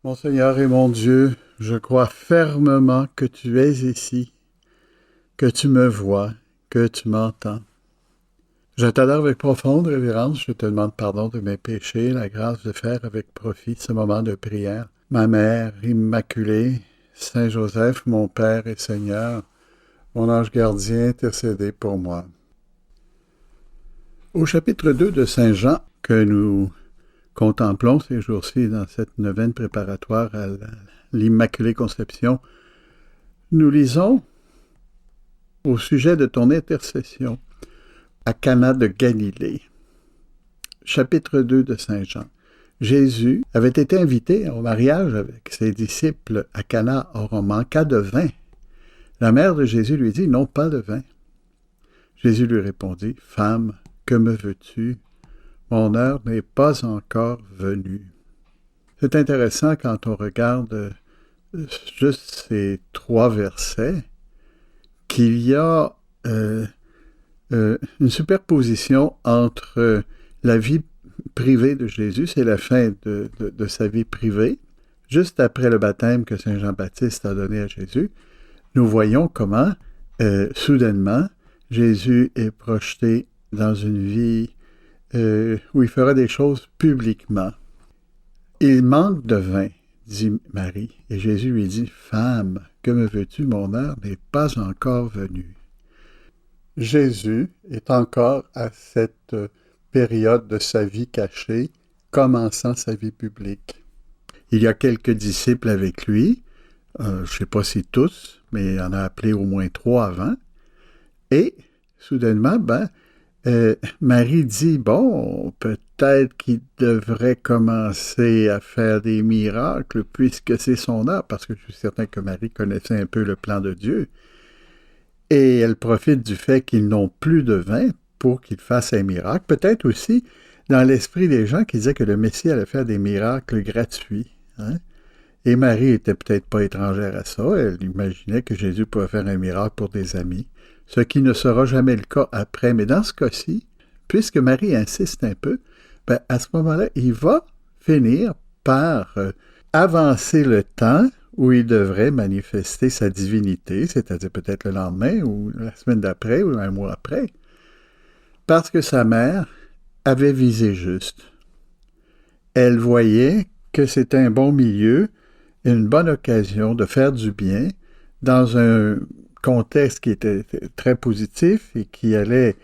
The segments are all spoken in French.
Mon Seigneur et mon Dieu, je crois fermement que tu es ici, que tu me vois, que tu m'entends. Je t'adore avec profonde révérence, je te demande pardon de mes péchés, la grâce de faire avec profit ce moment de prière. Ma mère immaculée, Saint Joseph, mon Père et Seigneur, mon ange gardien, intercédez pour moi. Au chapitre 2 de Saint Jean, que nous contemplons ces jours-ci dans cette neuvaine préparatoire à l'Immaculée Conception, nous lisons au sujet de ton intercession à Cana de Galilée. Chapitre 2 de Saint Jean. Jésus avait été invité au mariage avec ses disciples à Cana, or on manqua de vin. La mère de Jésus lui dit, non pas de vin. Jésus lui répondit, femme, que me veux-tu? Mon heure n'est pas encore venue. C'est intéressant quand on regarde juste ces 3 versets qu'il y a une superposition entre la vie privée de Jésus, c'est la fin de sa vie privée. Juste après le baptême que Saint Jean-Baptiste a donné à Jésus, nous voyons comment, soudainement, Jésus est projeté dans une vie où il fera des choses publiquement. Il manque de vin, dit Marie, et Jésus lui dit, femme, que me veux-tu, mon heure n'est pas encore venue. Jésus est encore à cette période de sa vie cachée, commençant sa vie publique. Il y a quelques disciples avec lui, je ne sais pas si tous, mais il en a appelé au moins 3 avant, et soudainement, Marie dit, bon, peut-être qu'il devrait commencer à faire des miracles puisque c'est son heure, parce que je suis certain que Marie connaissait un peu le plan de Dieu. Et elle profite du fait qu'ils n'ont plus de vin pour qu'il fasse un miracle. Peut-être aussi dans l'esprit des gens qui disaient que le Messie allait faire des miracles gratuits. Et Marie était peut-être pas étrangère à ça. Elle imaginait que Jésus pouvait faire un miracle pour des amis, ce qui ne sera jamais le cas après. Mais dans ce cas-ci, puisque Marie insiste un peu, à ce moment-là, il va finir par avancer le temps où il devrait manifester sa divinité, c'est-à-dire peut-être le lendemain ou la semaine d'après ou un mois après, parce que sa mère avait visé juste. Elle voyait que c'était un bon milieu, une bonne occasion de faire du bien dans un contexte qui était très positif et qui allait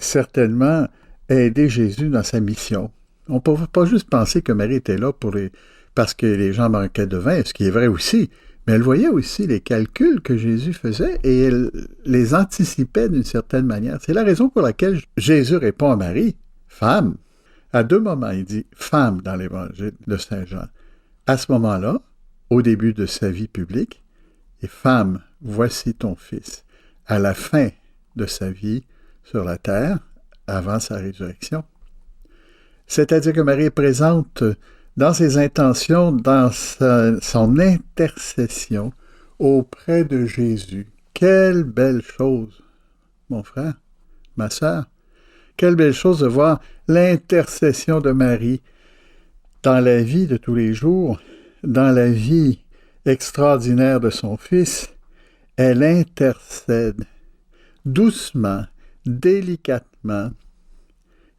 certainement aider Jésus dans sa mission. On ne peut pas juste penser que Marie était là parce que les gens manquaient de vin, ce qui est vrai aussi, mais elle voyait aussi les calculs que Jésus faisait et elle les anticipait d'une certaine manière. C'est la raison pour laquelle Jésus répond à Marie, « Femme ». À 2 moments, il dit « femme » dans l'évangile de Saint Jean. À ce moment-là, au début de sa vie publique, et « femme, voici ton fils ». À la fin de sa vie sur la terre, avant sa résurrection. C'est-à-dire que Marie est présente dans ses intentions, dans son intercession auprès de Jésus. Quelle belle chose, mon frère, ma sœur. Quelle belle chose de voir l'intercession de Marie dans la vie de tous les jours, dans la vie extraordinaire de son Fils. Elle intercède doucement, délicatement.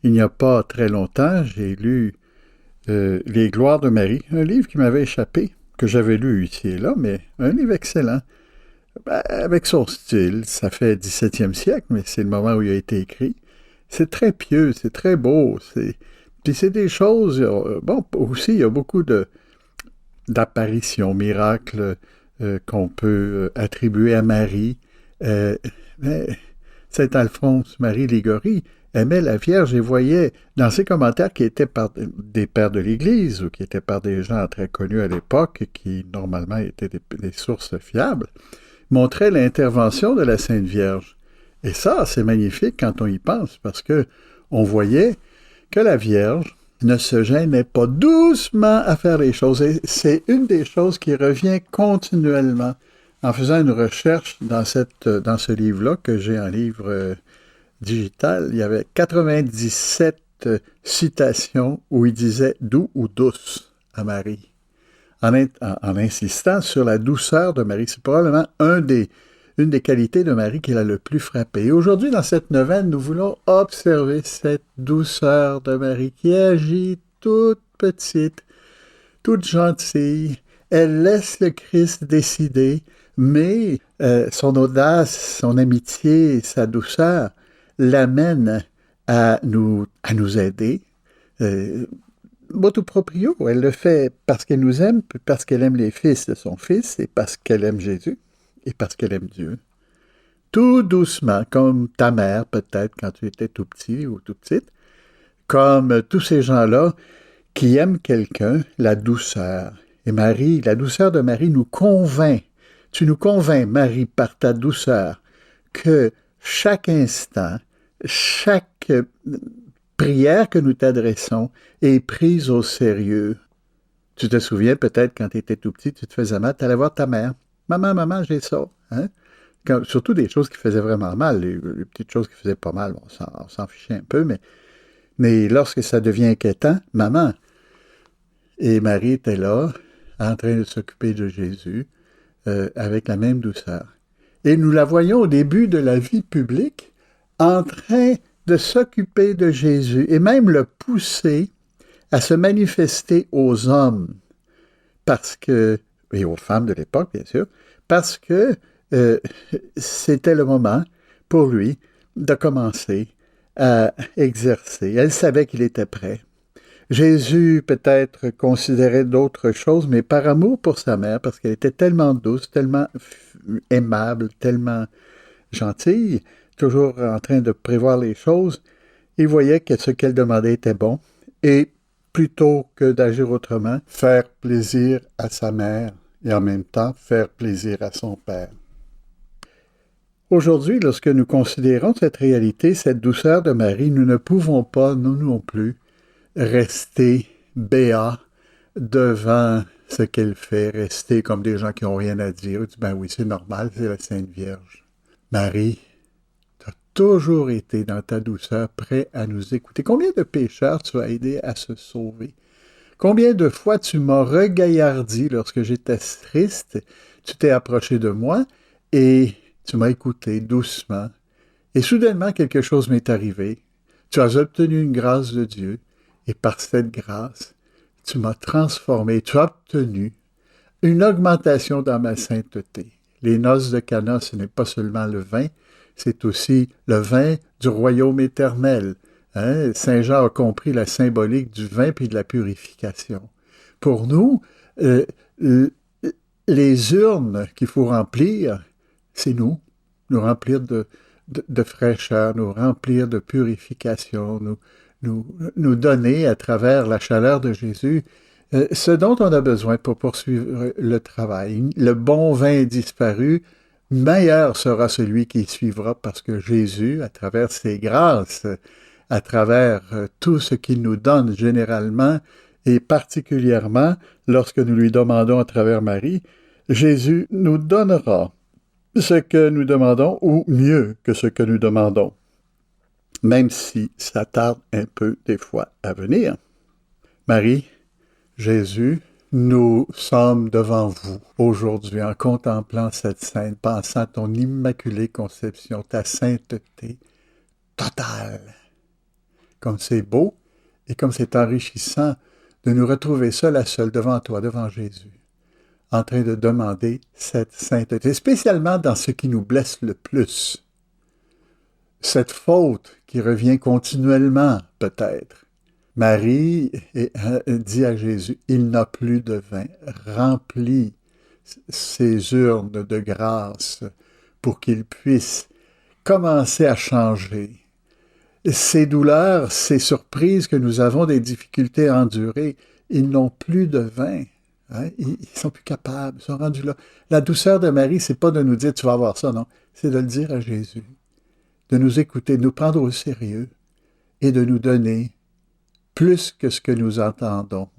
Il n'y a pas très longtemps, j'ai lu Les Gloires de Marie, un livre qui m'avait échappé, que j'avais lu ici et là, mais un livre excellent. Avec son style, ça fait 17e siècle, mais c'est le moment où il a été écrit. C'est très pieux, c'est très beau. Puis c'est des choses... Bon, aussi, il y a beaucoup d'apparitions, miracles qu'on peut attribuer à Marie. Mais Saint Alphonse Marie Ligorie aimait la Vierge et voyait dans ses commentaires qui étaient par des pères de l'Église ou qui étaient par des gens très connus à l'époque, qui normalement étaient des sources fiables, montrait l'intervention de la Sainte Vierge. Et ça, c'est magnifique quand on y pense, parce que on voyait que la Vierge ne se gênait pas doucement à faire les choses. Et c'est une des choses qui revient continuellement. En faisant une recherche dans ce livre-là, que j'ai en livre digital, il y avait 97 citations où il disait « doux » ou « douce » à Marie. en insistant sur la douceur de Marie. C'est probablement une des qualités de Marie qui l'a le plus frappé. Et aujourd'hui, dans cette neuvaine, nous voulons observer cette douceur de Marie qui agit toute petite, toute gentille. Elle laisse le Christ décider, mais son audace, son amitié, sa douceur l'amènent à nous aider. Motu proprio, elle le fait parce qu'elle nous aime, parce qu'elle aime les fils de son fils, et parce qu'elle aime Jésus, et parce qu'elle aime Dieu. Tout doucement, comme ta mère peut-être quand tu étais tout petit ou tout petite, comme tous ces gens-là qui aiment quelqu'un, la douceur. Et Marie, la douceur de Marie nous convainc. Tu nous convaincs, Marie, par ta douceur, que chaque instant, chaque prière que nous t'adressons est prise au sérieux. Tu te souviens peut-être quand tu étais tout petit, tu te faisais mal, tu allais voir ta mère. Maman, j'ai ça. Hein? Surtout des choses qui faisaient vraiment mal. Les petites choses qui faisaient pas mal, on s'en fichait un peu, mais lorsque ça devient inquiétant, maman. Et Marie était là, en train de s'occuper de Jésus, avec la même douceur. Et nous la voyons au début de la vie publique, en train de s'occuper de Jésus, et même le pousser à se manifester aux hommes, parce que, et aux femmes de l'époque, bien sûr, parce que c'était le moment pour lui de commencer à exercer. Elle savait qu'il était prêt. Jésus peut-être considérait d'autres choses, mais par amour pour sa mère, parce qu'elle était tellement douce, tellement aimable, tellement gentille, toujours en train de prévoir les choses, il voyait que ce qu'elle demandait était bon, et plutôt que d'agir autrement, faire plaisir à sa mère et en même temps faire plaisir à son père. Aujourd'hui, lorsque nous considérons cette réalité, cette douceur de Marie, nous ne pouvons pas, nous non plus, rester béats devant ce qu'elle fait, rester comme des gens qui n'ont rien à dire. Ben oui, c'est normal, c'est la Sainte Vierge. Marie, tu as toujours été dans ta douceur, prêt à nous écouter. Combien de pécheurs tu as aidé à se sauver? Combien de fois tu m'as regaillardi lorsque j'étais triste, tu t'es approché de moi et tu m'as écouté doucement. Et soudainement, quelque chose m'est arrivé. Tu as obtenu une grâce de Dieu. Et par cette grâce, tu m'as transformé, tu as obtenu une augmentation dans ma sainteté. Les noces de Cana, ce n'est pas seulement le vin, c'est aussi le vin du royaume éternel. Hein? Saint Jean a compris la symbolique du vin puis de la purification. Pour nous, les urnes qu'il faut remplir, c'est nous remplir de fraîcheur, nous remplir de purification, nous donner à travers la chaleur de Jésus ce dont on a besoin pour poursuivre le travail. Le bon vin disparu, meilleur sera celui qui suivra parce que Jésus, à travers ses grâces, à travers tout ce qu'il nous donne généralement et particulièrement lorsque nous lui demandons à travers Marie, Jésus nous donnera ce que nous demandons ou mieux que ce que nous demandons, même si ça tarde un peu des fois à venir. Marie, Jésus, nous sommes devant vous aujourd'hui en contemplant cette scène, pensant à ton immaculée conception, ta sainteté totale. Comme c'est beau et comme c'est enrichissant de nous retrouver seul à seul devant toi, devant Jésus, en train de demander cette sainteté, spécialement dans ce qui nous blesse le plus. Cette faute qui revient continuellement, peut-être. Marie dit à Jésus, il n'a plus de vin, remplis ces urnes de grâce pour qu'il puisse commencer à changer. Ces douleurs, ces surprises que nous avons, des difficultés à endurer, ils n'ont plus de vin. Hein? Ils sont plus capables, ils sont rendus là. La douceur de Marie, c'est pas de nous dire tu vas avoir ça, non. C'est de le dire à Jésus, de nous écouter, de nous prendre au sérieux et de nous donner plus que ce que nous entendons.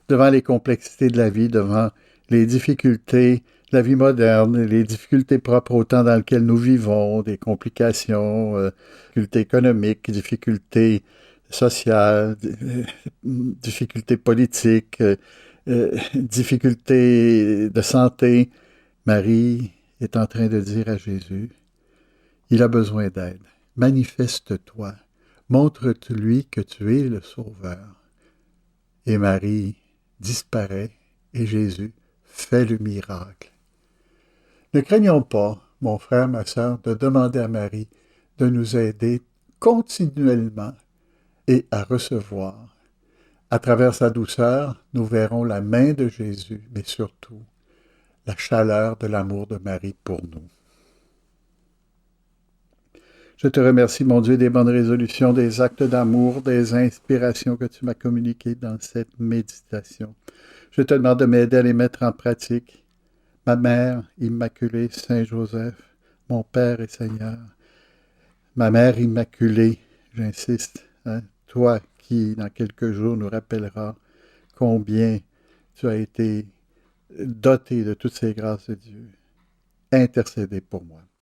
Devant les complexités de la vie, devant les difficultés de la vie moderne, les difficultés propres au temps dans lequel nous vivons, des complications, difficultés économiques, difficultés sociales, difficultés politiques, difficultés de santé, Marie est en train de dire à Jésus, il a besoin d'aide. Manifeste-toi. Montre-lui que tu es le Sauveur. Et Marie disparaît et Jésus fait le miracle. Ne craignons pas, mon frère, ma sœur, de demander à Marie de nous aider continuellement et à recevoir. À travers sa douceur, nous verrons la main de Jésus, mais surtout la chaleur de l'amour de Marie pour nous. Je te remercie, mon Dieu, des bonnes résolutions, des actes d'amour, des inspirations que tu m'as communiquées dans cette méditation. Je te demande de m'aider à les mettre en pratique. Ma mère immaculée, Saint Joseph, mon Père et Seigneur. Ma mère immaculée, j'insiste, hein, toi qui, dans quelques jours, nous rappelleras combien tu as été doté de toutes ces grâces de Dieu. Intercédez pour moi.